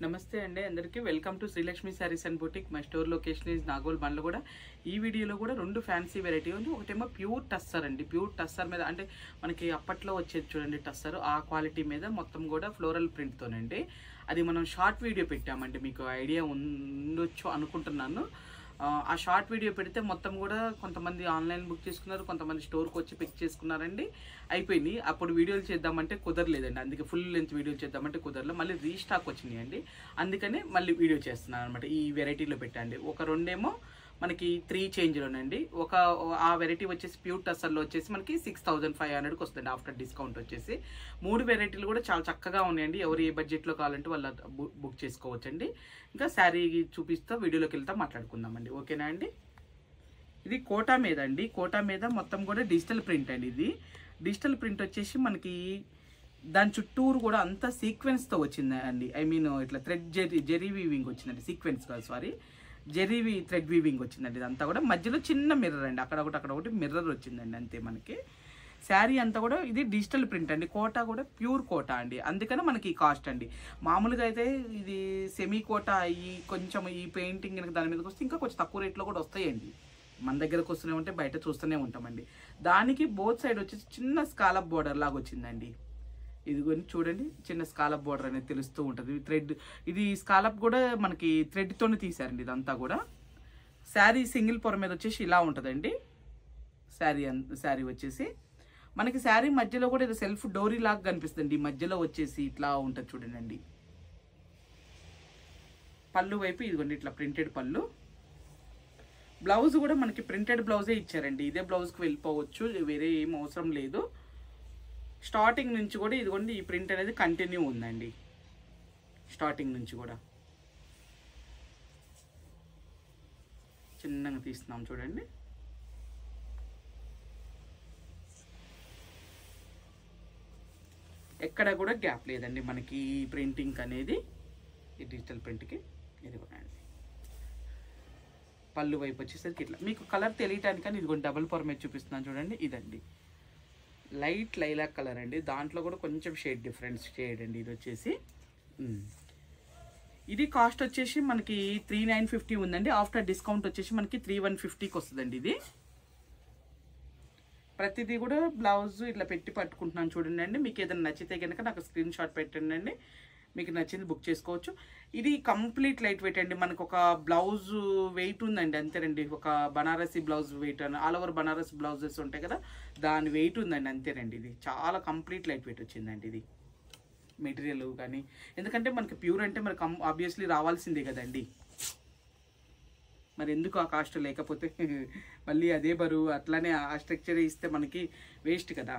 నమస్తే అండి అందరికీ welcome to Srilakshmi saris and boutique. My store location is Nagole Bandlaguda. ఈ వీడియోలో కూడా రెండు ఫ్యాన్సీ వెరైటీ ఉంది. ఒకటేమో ప్యూర్ టస్సర్ అండి. ప్యూర్ టస్సర్ మీద అంటే మనకి అప్పట్లో వచ్చేది చూడండి టస్సర్, ఆ క్వాలిటీ మీద మొత్తం కూడా ఫ్లోరల్ ప్రింట్తోనండి. అది మనం షార్ట్ వీడియో పెట్టామండి, మీకు ఐడియా ఉండొచ్చు అనుకుంటున్నాను. ఆ షార్ట్ వీడియో పెడితే మొత్తం కూడా కొంతమంది ఆన్లైన్ బుక్ చేసుకున్నారు, కొంతమంది స్టోర్కి వచ్చి పిక్ చేసుకున్నారండి. అయిపోయింది. అప్పుడు వీడియోలు చేద్దామంటే కుదరలేదండి, అందుకే ఫుల్ లెంత్ వీడియో చేద్దామంటే కుదరలేదు. మళ్ళీ రీస్టాక్ వచ్చినాయి అండి, అందుకనే మళ్ళీ వీడియో చేస్తున్నాను అనమాట. ఈ వెరైటీలో పెట్టండి. ఒక రెండేమో మనకి 3 చేంజ్లోనండి. ఆ వెరైటీ వచ్చేసి ప్యూర్ టస్సర్లో వచ్చేసి మనకి 6500కి వస్తుంది ఆఫ్టర్ డిస్కౌంట్ వచ్చేసి. 3 వెరైటీలు కూడా చాలా చక్కగా ఉన్నాయండి. ఎవరు ఏ బడ్జెట్లో కావాలంటే వాళ్ళ బుక్ చేసుకోవచ్చండి. ఇంకా శారీ చూపిస్తా, వీడియోలోకి వెళ్తా మాట్లాడుకుందామండి. ఓకేనా అండి. ఇది కోటా మీద అండి. కోటా మీద మొత్తం కూడా డిజిటల్ ప్రింట్ అండి. ఇది డిజిటల్ ప్రింట్ వచ్చేసి మనకి దాని చుట్టూరు కూడా అంతా సీక్వెన్స్తో వచ్చింది అండి. ఐ మీన్ ఇట్లా థ్రెడ్ జెరీ వీవింగ్ వచ్చిందండి. సీక్వెన్స్ కాదు, సారీ, జెరీ థ్రెడ్ వీవింగ్ వచ్చిందండి. ఇదంతా కూడా మధ్యలో చిన్న మిర్రర్ అండి, అక్కడ ఒకటి మిర్రర్ వచ్చిందండి అంతే. మనకి శారీ అంతా కూడా ఇది డిజిటల్ ప్రింట్ అండి. కోటా కూడా ప్యూర్ కోటా అండి, అందుకనే మనకి ఈ కాస్ట్ అండి. మామూలుగా అయితే ఇది సెమీ కోటా ఈ కొంచెం ఈ పెయింటింగ్ దాని మీదకి వస్తే ఇంకా కొంచెం తక్కువ రేట్లో కూడా వస్తాయండి. మన దగ్గరకు వస్తూనే ఉంటే బయట చూస్తూనే ఉంటామండి. దానికి బోత్ సైడ్ వచ్చేసి చిన్న స్కాలప్ బోర్డర్ లాగా వచ్చిందండి. ఇది కొన్ని చూడండి, చిన్న స్కాలప్ బోర్డర్ అనేది తెలుస్తూ ఉంటుంది. థ్రెడ్ ఇది స్కాలప్ కూడా మనకి థ్రెడ్తోనే తీసారండి ఇదంతా కూడా. శారీ సింగిల్ పొర మీద వచ్చేసి ఇలా ఉంటుందండి. శారీ వచ్చేసి మనకి శారీ మధ్యలో కూడా ఇది సెల్ఫ్ డోరీ లాగా కనిపిస్తుంది. మధ్యలో వచ్చేసి ఇట్లా ఉంటుంది చూడండి. పళ్ళు వైపు ఇదిగోండి ఇట్లా ప్రింటెడ్ పళ్ళు. బ్లౌజ్ కూడా మనకి ప్రింటెడ్ బ్లౌజే ఇచ్చారండి. ఇదే బ్లౌజ్కి వెళ్ళిపోవచ్చు, వేరే ఏం అవసరం లేదు. స్టార్టింగ్ నుంచి కూడా ఇదిగోండి ఈ ప్రింట్ అనేది కంటిన్యూ ఉందండి. స్టార్టింగ్ నుంచి కూడా చిన్నగా తీస్తున్నాం చూడండి. ఎక్కడ కూడా గ్యాప్ లేదండి మనకి ప్రింటింగ్ అనేది. ఈ డిజిటల్ ప్రింట్కి ఇది కూడా అండి. పళ్ళు వైపు వచ్చేసరికి ఇట్లా మీకు కలర్ తెలియటానికని ఇదిగోండి డబుల్ పొర మీద చూపిస్తున్నాను చూడండి. ఇదండి లైట్ లైలాక్ కలర్ అండి. దాంట్లో కూడా కొంచెం డిఫరెన్స్ షేడ్ అండి. ఇది వచ్చేసి ఇది కాస్ట్ వచ్చేసి మనకి 3950 ఉందండి. ఆఫ్టర్ డిస్కౌంట్ వచ్చేసి మనకి 3150కి వస్తుందండి. ఇది ప్రతిదీ కూడా బ్లౌజ్ ఇట్లా పెట్టి పట్టుకుంటున్నాను చూడండి అండి. మీకు ఏదైనా నచ్చితే కనుక నాకు స్క్రీన్ షాట్ పెట్టండి అండి, మీకు నచ్చింది బుక్ చేసుకోవచ్చు. ఇది కంప్లీట్ లైట్ వెయిట్ అండి. మనకు ఒక బ్లౌజ్ వెయిట్ ఉందండి అంతేనండి. ఒక బనారసి బ్లౌజ్ వెయిట్ అని ఆల్ ఓవర్ బనారసి బ్లౌజెస్ ఉంటాయి కదా, దాని వెయిట్ ఉందండి అంతేనండి. ఇది చాలా కంప్లీట్ లైట్ వెయిట్ వచ్చిందండి ఇది మెటీరియల్ కానీ. ఎందుకంటే మనకి ప్యూర్ అంటే మనకు ఆబ్వియస్లీ రావాల్సిందే కదండి. మరి ఎందుకు ఆ కాస్ట్ లేకపోతే మళ్ళీ అదే బరువు అట్లానే ఆ స్ట్రక్చర్ ఇస్తే మనకి వేస్ట్ కదా.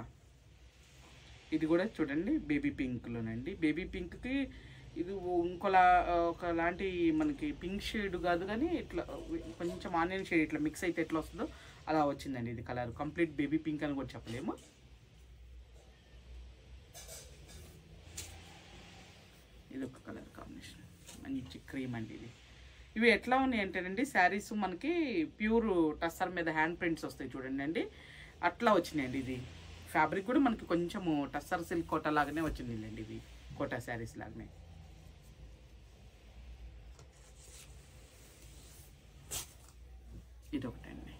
ఇది కూడా చూడండి బేబీ పింక్లోనండి. బేబీ పింక్కి ఇది ఒకలాంటి మనకి పింక్ షేడ్ కాదు కానీ ఇట్లా కొంచెం ఆనియన్ షేడ్ ఇట్లా మిక్స్ అయితే ఎట్లా వస్తుందో అలా వచ్చిందండి. ఇది కలర్ కంప్లీట్ బేబీ పింక్ అని కూడా చెప్పలేము. ఇది ఒక కలర్ కాంబినేషన్ మంచి క్రీమ్ అండి. ఇవి ఎట్లా ఉన్నాయి అంటేనండి శారీస్ మనకి ప్యూర్ టస్సర్ మీద హ్యాండ్ ప్రింట్స్ వస్తాయి చూడండి అండి, అట్లా వచ్చినాయండి. ఇది ఫ్యాబ్రిక్ కూడా మనకి కొంచెము టస్సర్ సిల్క్ కోటా లాగానే వచ్చింది అండి. ఇవి కోటా శారీస్ లాగానే. ఇది ఒకటండి.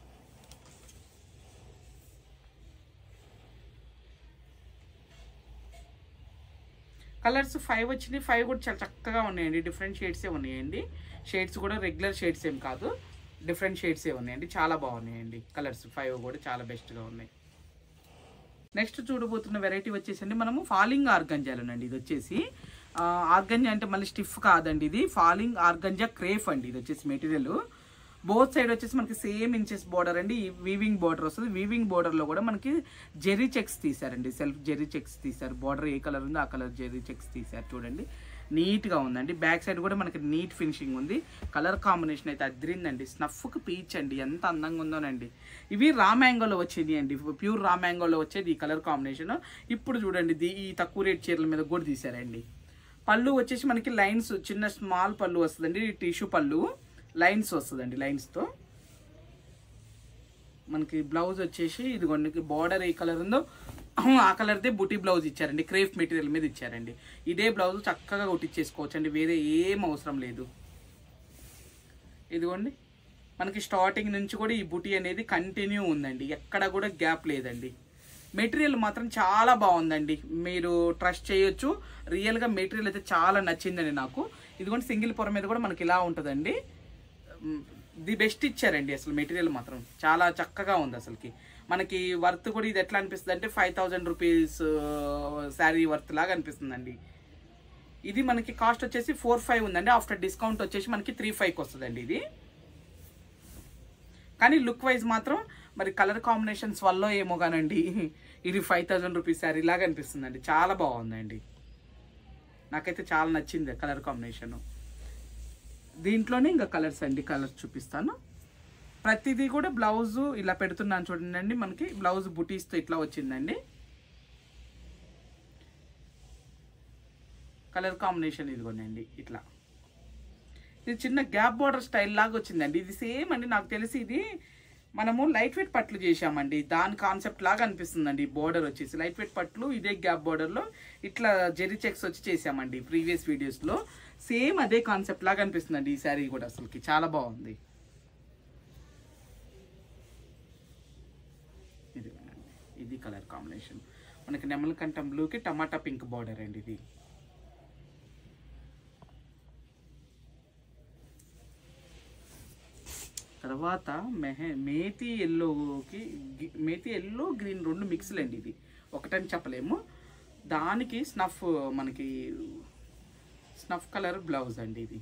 కలర్స్ 5 వచ్చినాయి. 5 కూడా చాలా చక్కగా ఉన్నాయండి. డిఫరెంట్ షేడ్సే ఉన్నాయండి. షేడ్స్ కూడా రెగ్యులర్ షేడ్స్ ఏం కాదు, డిఫరెంట్ షేడ్సే ఉన్నాయండి. చాలా బాగున్నాయండి కలర్స్. 5 కూడా చాలా బెస్ట్గా ఉన్నాయి. నెక్స్ట్ చూడబోతున్న వెరైటీ వచ్చేసండి మనము ఫాలింగ్ ఆర్గంజాలోనండి. ఇది వచ్చేసి ఆర్గంజా అంటే మళ్ళీ స్టిఫ్ కాదండి. ఇది ఫాలింగ్ ఆర్గంజా క్రేఫ్ అండి. ఇది వచ్చేసి మెటీరియల్ బోత్ సైడ్ వచ్చేసి మనకి సేమ్ ఇంచెస్ బార్డర్ అండి. వీవింగ్ బార్డర్ వస్తుంది. వీవింగ్ బార్డర్లో కూడా మనకి జెరీ చెక్స్ తీసారండి. సెల్ఫ్ జెరీ చెక్స్ తీసారు. బార్డర్ ఏ కలర్ ఉందో ఆ కలర్ జెరీ చెక్స్ తీసారు చూడండి. నీట్గా ఉందండి. బ్యాక్ సైడ్ కూడా మనకి నీట్ ఫినిషింగ్ ఉంది. కలర్ కాంబినేషన్ అయితే అదిరిందండి. స్నఫ్కి పీచ్ అండి, ఎంత అందంగా ఉందోనండి. ఇవి రా మ్యాంగోలో వచ్చేది అండి. ప్యూర్ రా మ్యాంగోలో వచ్చేది ఈ కలర్ కాంబినేషన్. ఇప్పుడు చూడండి ఈ తక్కువ రేట్ చీరల మీద కూడా తీసారండి. పళ్ళు వచ్చేసి మనకి లైన్స్ చిన్న స్మాల్ పళ్ళు వస్తుందండి. టిష్యూ పళ్ళు లైన్స్ వస్తుందండి. లైన్స్తో మనకి బ్లౌజ్ వచ్చేసి ఇదిగోండి బార్డర్ ఏ కలర్ ఉందో ఆ కలర్దే బుటీ బ్లౌజ్ ఇచ్చారండి, క్రేప్ మెటీరియల్ మీద ఇచ్చారండి. ఇదే బ్లౌజ్ చక్కగా కుట్టించేసుకోవచ్చు అండి, వేరే ఏం అవసరం లేదు. ఇదిగోండి మనకి స్టార్టింగ్ నుంచి కూడా ఈ బుటీ అనేది కంటిన్యూ ఉందండి, ఎక్కడ కూడా గ్యాప్ లేదండి. మెటీరియల్ మాత్రం చాలా బాగుందండి, మీరు ట్రస్ట్ చేయొచ్చు. రియల్గా మెటీరియల్ అయితే చాలా నచ్చిందండి నాకు. ఇదిగోండి సింగిల్ పొర మీద కూడా మనకి ఇలా ఉంటుందండి. ది బెస్ట్ ఇచ్చారండి, అసలు మెటీరియల్ మాత్రం చాలా చక్కగా ఉంది. అసలుకి మనకి వర్త్ కూడా ఇది ఎట్లా అనిపిస్తుంది అంటే 5000 రూపీస్ శారీ వర్త్ లాగా అనిపిస్తుందండి. ఇది మనకి కాస్ట్ వచ్చేసి 45 ఉందండి, ఆఫ్టర్ డిస్కౌంట్ వచ్చేసి మనకి 35కి వస్తుందండి ఇది. కానీ లుక్ వైజ్ మాత్రం మరి కలర్ కాంబినేషన్స్ వల్ల ఏమో కానండి ఇది 5000 రూపీస్ శారీ లాగా అనిపిస్తుందండి. చాలా బాగుందండి, నాకైతే చాలా నచ్చింది కలర్ కాంబినేషను. దీంట్లోనే ఇంకా కలర్స్ అండి, కలర్స్ చూపిస్తాను. ప్రతిదీ కూడా బ్లౌజు ఇలా పెడుతున్నాను చూడండి, మనకి బ్లౌజ్ బుటీస్తో ఇట్లా వచ్చిందండి. కలర్ కాంబినేషన్ ఇదిగోనండి ఇట్లా. ఇది చిన్న గ్యాప్ బార్డర్ స్టైల్ లాగా వచ్చిందండి. ఇది సేమ్ అండి, నాకు తెలిసి ఇది మనము లైట్ వెయిట్ పట్లు చేసామండి, దాని కాన్సెప్ట్ లాగా అనిపిస్తుందండి. బోర్డర్ వచ్చేసి లైట్ వెయిట్ పట్లు ఇదే గ్యాప్ బోర్డర్లో ఇట్లా జెరీ చెక్స్ వచ్చి చేసామండి ప్రీవియస్ వీడియోస్లో. సేమ్ అదే కాన్సెప్ట్ లాగా అనిపిస్తుందండి ఈ శారీ కూడా, అసలుకి చాలా బాగుంది. ఇది కలర్ కాంబినేషన్ మనకి నెమలికంఠం బ్లూకి టమాటా పింక్ బార్డర్ అండి ఇది. తర్వాత మేతి ఎల్లో గ్రీన్ రెండు మిక్స్లు అండి, ఇది ఒకటని చెప్పలేము. దానికి మనకి స్నఫ్ కలర్ బ్లౌజ్ అండి ఇది.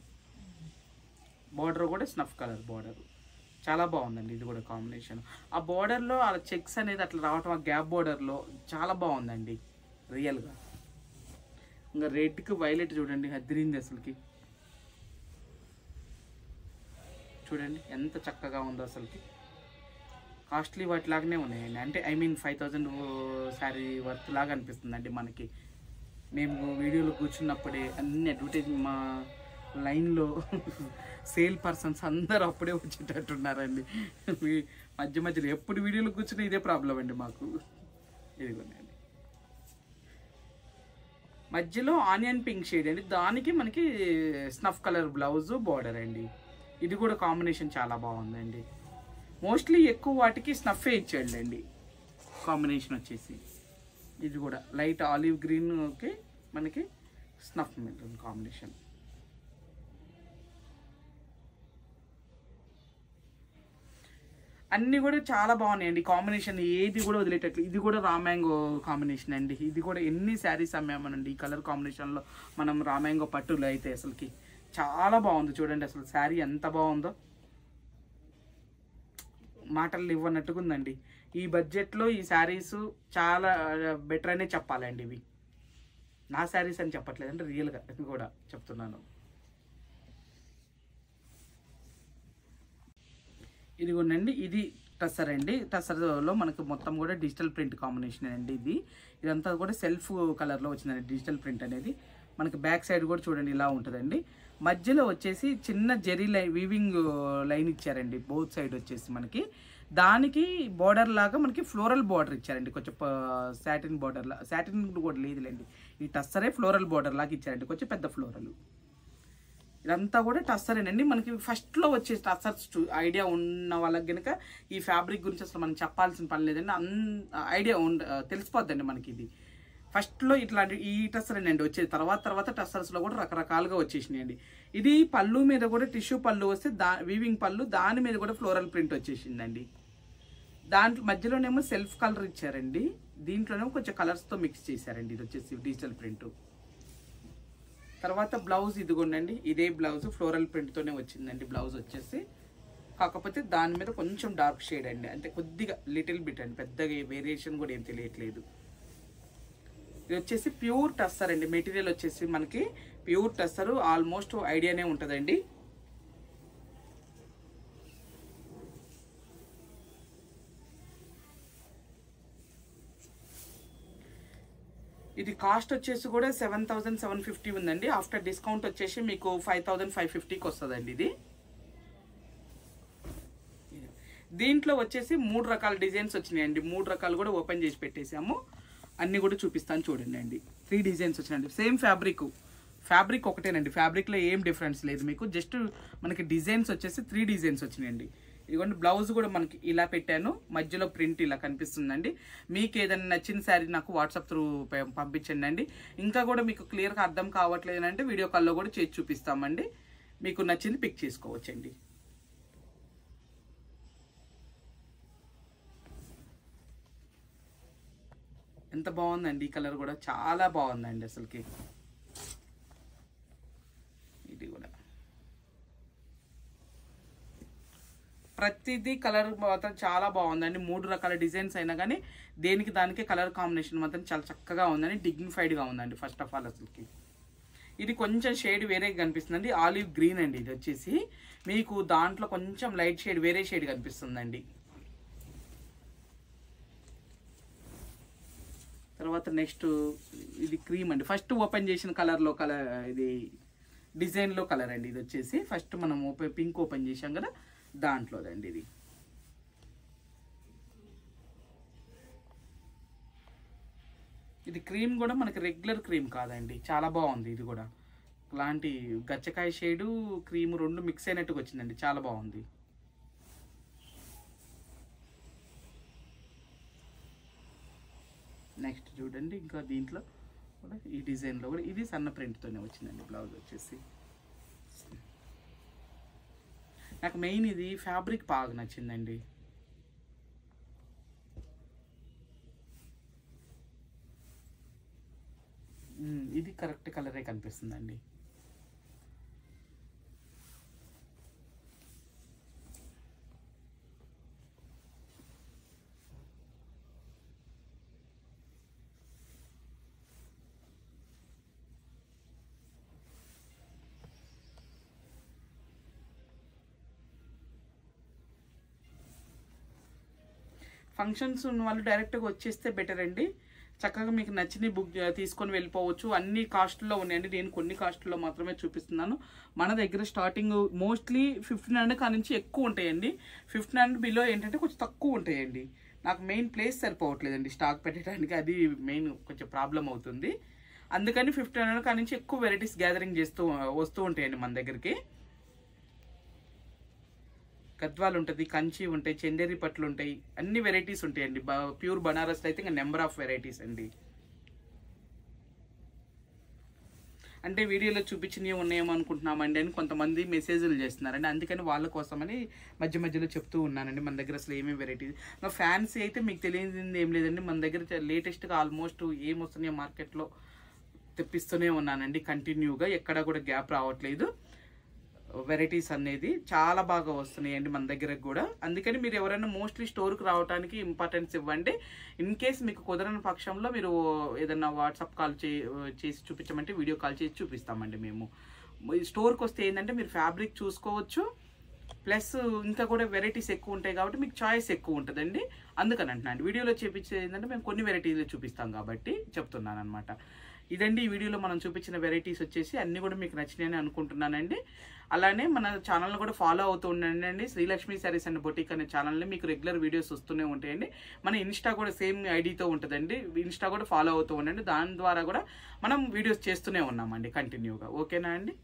బార్డర్ కూడా స్నఫ్ కలర్ బార్డర్, చాలా బాగుందండి ఇది కూడా కాంబినేషన్. ఆ బార్డర్లో ఆ చెక్స్ అనేది అట్లా రావటం, ఆ గ్యాప్ బార్డర్లో చాలా బాగుందండి రియల్గా. ఇంకా రెడ్కి వైలెట్ చూడండి, అదిరింది అసలుకి. చూడండి ఎంత చక్కగా ఉందో అసలుకి. కాస్ట్లీ వాటిలాగానే ఉన్నాయండి, అంటే 5000 శారీ వర్త్ లాగా అనిపిస్తుందండి మనకి. మేము వీడియోలో కూర్చున్నప్పుడే అన్ని అడ్వర్టైజ్ మా లైన్లో సేల్ పర్సన్స్ అందరూ అప్పుడే వచ్చేటట్టున్నారండి. మధ్యలో ఎప్పుడు వీడియోలో కూర్చున్నా ఇదే ప్రాబ్లం అండి మాకు. ఇదిగోండి మధ్యలో ఆనియన్ పింక్ షేడ్ అండి, దానికి మనకి స్నఫ్ కలర్ బ్లౌజ్ బార్డర్ అండి. ఇది కూడా కాంబినేషన్ చాలా బాగుందండి. మోస్ట్లీ ఎక్కువ వాటికి స్నఫే ఇచ్చాడండి కాంబినేషన్ వచ్చేసి. ఇది కూడా లైట్ ఆలివ్ గ్రీన్కి మనకి స్నఫ్ మెరూన్ కాంబినేషన్. అన్నీ కూడా చాలా బాగున్నాయండి కాంబినేషన్, ఏది కూడా వదిలేటట్లు. ఇది కూడా రామ్యాంగో కాంబినేషన్ అండి, ఇది కూడా ఎన్ని శారీస్ అమ్మామనండి ఈ కలర్ కాంబినేషన్లో మనం. రామ్యాంగో పట్టులో అయితే అసలుకి చాలా బాగుంది చూడండి, అసలు శారీ ఎంత బాగుందో మాటలు ఇవ్వనట్టుగా ఉందండి. ఈ బడ్జెట్లో ఈ శారీస్ చాలా బెటర్ అనే చెప్పాలండి. ఇవి నా శారీస్ అని చెప్పట్లేదండి, రియల్గా కూడా చెప్తున్నాను. ఇదిగోనండి ఇది టస్సర్ అండి. టస్సర్లో మనకు మొత్తం కూడా డిజిటల్ ప్రింట్ కాంబినేషన్ అండి ఇది. ఇదంతా కూడా సెల్ఫ్ కలర్లో వచ్చిందండి డిజిటల్ ప్రింట్ అనేది. మనకి బ్యాక్ సైడ్ కూడా చూడండి ఇలా ఉంటుందండి. మధ్యలో వచ్చేసి చిన్న జెరీ వీవింగ్ లైన్ ఇచ్చారండి బోత్ సైడ్ వచ్చేసి మనకి. దానికి బార్డర్ లాగా మనకి ఫ్లోరల్ బార్డర్ ఇచ్చారండి, కొంచెం సాటిన్ బార్డర్ లా. సాటిన్ కూడా లేదులేండి, ఈ టస్సరే ఫ్లోరల్ బార్డర్ లాగా ఇచ్చారండి, కొంచెం పెద్ద ఫ్లోరల్. ఇదంతా కూడా టస్సరేనండి. మనకి ఫస్ట్లో వచ్చే టస్సర్స్ ఐడియా ఉన్న వాళ్ళకి కనుక ఈ ఫ్యాబ్రిక్ గురించి అసలు మనం చెప్పాల్సిన పని లేదండి, ఐడియా తెలిసిపోద్దండి మనకి. ఇది ఫస్ట్లో ఇట్లాంటి ఈ టస్సరేనండి వచ్చేది. తర్వాత టస్సర్స్లో కూడా రకరకాలుగా వచ్చేసినాయండి. ఇది పళ్ళు మీద కూడా టిష్యూ పళ్ళు వస్తే వీవింగ్ పళ్ళు, దాని మీద కూడా ఫ్లోరల్ ప్రింట్ వచ్చేసిందండి. దాంట్లో మధ్యలోనేమో సెల్ఫ్ కలర్ ఇచ్చారండి, దీంట్లోనేమో కొంచెం కలర్స్తో మిక్స్ చేశారండి. ఇది వచ్చేసి డిజిటల్ ప్రింట్. తర్వాత బ్లౌజ్ ఇదిగోండి, ఇదే బ్లౌజ్ ఫ్లోరల్ ప్రింట్తోనే వచ్చిందండి బ్లౌజ్ వచ్చేసి. కాకపోతే దాని మీద కొంచెం డార్క్ షేడ్ అండి, అంటే కొద్దిగా లిటిల్ బిట్ అండి, పెద్దగా వేరియేషన్ కూడా ఏం తెలియట్లేదు. ఇది వచ్చేసి ప్యూర్ టస్సర్ అండి, మెటీరియల్ వచ్చేసి మనకి ప్యూర్ టస్సర్, ఆల్మోస్ట్ ఐడియానే ఉంటుందండి. ఇది కాస్ట్ వచ్చేసి కూడా 7750 ఉందండి, ఆఫ్టర్ డిస్కౌంట్ వచ్చేసి మీకు 5550కి వస్తుందండి ఇది. దీంట్లో వచ్చేసి 3 రకాల డిజైన్స్ వచ్చినాయండి, 3 రకాలు కూడా ఓపెన్ చేసి పెట్టేసాము. అన్నీ కూడా చూపిస్తాను చూడండి అండి. 3 డిజైన్స్ వచ్చినాయండి. సేమ్ ఫ్యాబ్రిక్ ఒకటేనండి. ఫ్యాబ్రిక్లో ఏం డిఫరెన్స్ లేదు మీకు. జస్ట్ మనకి డిజైన్స్ వచ్చేసి 3 డిజైన్స్ వచ్చినాయండి. ఇదిగోండి బ్లౌజ్ కూడా మనకి ఇలా పెట్టాను, మధ్యలో ప్రింట్ ఇలా కనిపిస్తుందండి. మీకు ఏదైనా నచ్చిన శారీ నాకు వాట్సాప్ త్రూ పంపించండి అండి. ఇంకా కూడా మీకు క్లియర్గా అర్థం కావట్లేదు అంటే వీడియో కాల్లో కూడా చేసి చూపిస్తామండి. మీకు నచ్చింది పిక్ చేసుకోవచ్చండి. ఎంత బాగుందండి ఈ కలర్ కూడా, చాలా బాగుందండి అసలుకి. ఇది కూడా ప్రతిదీ కలర్ మాత్రం చాలా బాగుందండి. 3 రకాల డిజైన్స్ అయినా కానీ దేనికి దానికి కలర్ కాంబినేషన్ మాత్రం చాలా చక్కగా ఉందండి, డిగ్నిఫైడ్గా ఉందండి. ఫస్ట్ ఆఫ్ ఆల్ అసలుకి ఇది కొంచెం షేడ్ వేరే కనిపిస్తుందండి. ఆలివ్ గ్రీన్ అండి ఇది వచ్చేసి. మీకు దాంట్లో కొంచెం లైట్ షేడ్ వేరే షేడ్ కనిపిస్తుందండి. తర్వాత నెక్స్ట్ ఇది క్రీమ్ అండి. ఫస్ట్ ఓపెన్ చేసిన కలర్లో ఇది డిజైన్లో కలర్ అండి. ఇది వచ్చేసి ఫస్ట్ మనం పింక్ ఓపెన్ చేసాం కదా దాంట్లోదండి ఇది. ఇది క్రీమ్ కూడా మనకి రెగ్యులర్ క్రీమ్ కాదండి, చాలా బాగుంది. ఇది కూడా ఇలాంటి గచ్చకాయ షేడు క్రీమ్ 2 మిక్స్ అయినట్టుగా వచ్చిందండి, చాలా బాగుంది. నెక్స్ట్ చూడండి ఇంకా దీంట్లో కూడా ఈ డిజైన్లో కూడా ఇది సన్న ప్రింట్తోనే వచ్చిందండి. బ్లౌజ్ వచ్చేసి నాకు మెయిన్ ఇది ఫ్యాబ్రిక్ బాగా నచ్చిందండి. ఇది కరెక్ట్ కలరే కనిపిస్తుందండి. ఫంక్షన్స్ ఉన్న వాళ్ళు డైరెక్ట్గా వచ్చేస్తే బెటర్ అండి. చక్కగా మీకు నచ్చిన బుక్ తీసుకొని వెళ్ళిపోవచ్చు. అన్ని కాస్ట్లో ఉన్నాయండి, నేను కొన్ని కాస్ట్లో మాత్రమే చూపిస్తున్నాను. మన దగ్గర స్టార్టింగ్ మోస్ట్లీ 1500 కాడ నుంచి ఎక్కువ ఉంటాయండి. 1500 బిలో ఏంటంటే కొంచెం తక్కువ ఉంటాయండి. నాకు మెయిన్ ప్లేస్ సరిపోవట్లేదండి స్టాక్ పెట్టడానికి, అది మెయిన్ కొంచెం ప్రాబ్లం అవుతుంది. అందుకని 1500 కాడ నుంచి ఎక్కువ వెరైటీస్ గ్యాదరింగ్ వస్తూ ఉంటాయండి మన దగ్గరికి. గద్వాలు ఉంటుంది, కంచి ఉంటాయి, చందేరి పట్లు ఉంటాయి, అన్ని వెరైటీస్ ఉంటాయండి. ప్యూర్ బనారస్ అయితే ఇంకా నెంబర్ ఆఫ్ వెరైటీస్ అండి. అంటే వీడియోలో చూపించినవి ఉన్నాయేమో అనుకుంటున్నామండి అని కొంతమంది మెసేజ్లు చేస్తున్నారండి. అందుకని వాళ్ళ కోసమని మధ్య మధ్యలో చెప్తూ ఉన్నానండి. మన దగ్గర అసలు ఏమేమి వెరైటీస్, ఫ్యాన్సీ అయితే మీకు తెలియదు ఏం లేదండి. మన దగ్గర లేటెస్ట్గా ఆల్మోస్ట్ ఏమొస్తున్నాయో మార్కెట్లో తెప్పిస్తూనే ఉన్నానండి కంటిన్యూగా, ఎక్కడ కూడా గ్యాప్ రావట్లేదు. వెరైటీస్ అనేది చాలా బాగా వస్తున్నాయండి మన దగ్గరకు కూడా. అందుకని మీరు ఎవరైనా మోస్ట్లీ స్టోర్కి రావడానికి ఇంపార్టెన్స్ ఇవ్వండి. ఇన్ కేస్ మీకు కుదరని పక్షంలో మీరు ఏదైనా వాట్సాప్ కాల్ చేసి చూపించమంటే వీడియో కాల్ చేసి చూపిస్తామండి మేము. స్టోర్కి వస్తే ఏంటంటే మీరు ఫ్యాబ్రిక్ చూసుకోవచ్చు, ప్లస్ ఇంకా కూడా వెరైటీస్ ఎక్కువ ఉంటాయి కాబట్టి మీకు చాయిస్ ఎక్కువ ఉంటుందండి. అందుకని అంటున్నాను వీడియోలో చూపించేది ఏంటంటే మేము కొన్ని వెరైటీలు చూపిస్తాం కాబట్టి చెప్తున్నాను అనమాట. ఇదండి ఈ వీడియోలో మనం చూపించిన వెరైటీస్ వచ్చేసి అన్నీ కూడా మీకు నచ్చినాయని అనుకుంటున్నానండి. అలానే మన ఛానల్ని కూడా ఫాలో అవుతూ ఉండండి. శ్రీలక్ష్మి శారీస్ అండ్ బొటిక్ అనే ఛానల్ని మీకు రెగ్యులర్ వీడియోస్ వస్తూనే ఉంటాయండి. మన ఇన్స్టా కూడా సేమ్ ఐడితో ఉంటుందండి, ఇన్స్టా కూడా ఫాలో అవుతూ ఉండండి. దాని ద్వారా కూడా మనం వీడియోస్ చేస్తూనే ఉన్నామండి కంటిన్యూగా. ఓకేనా అండి?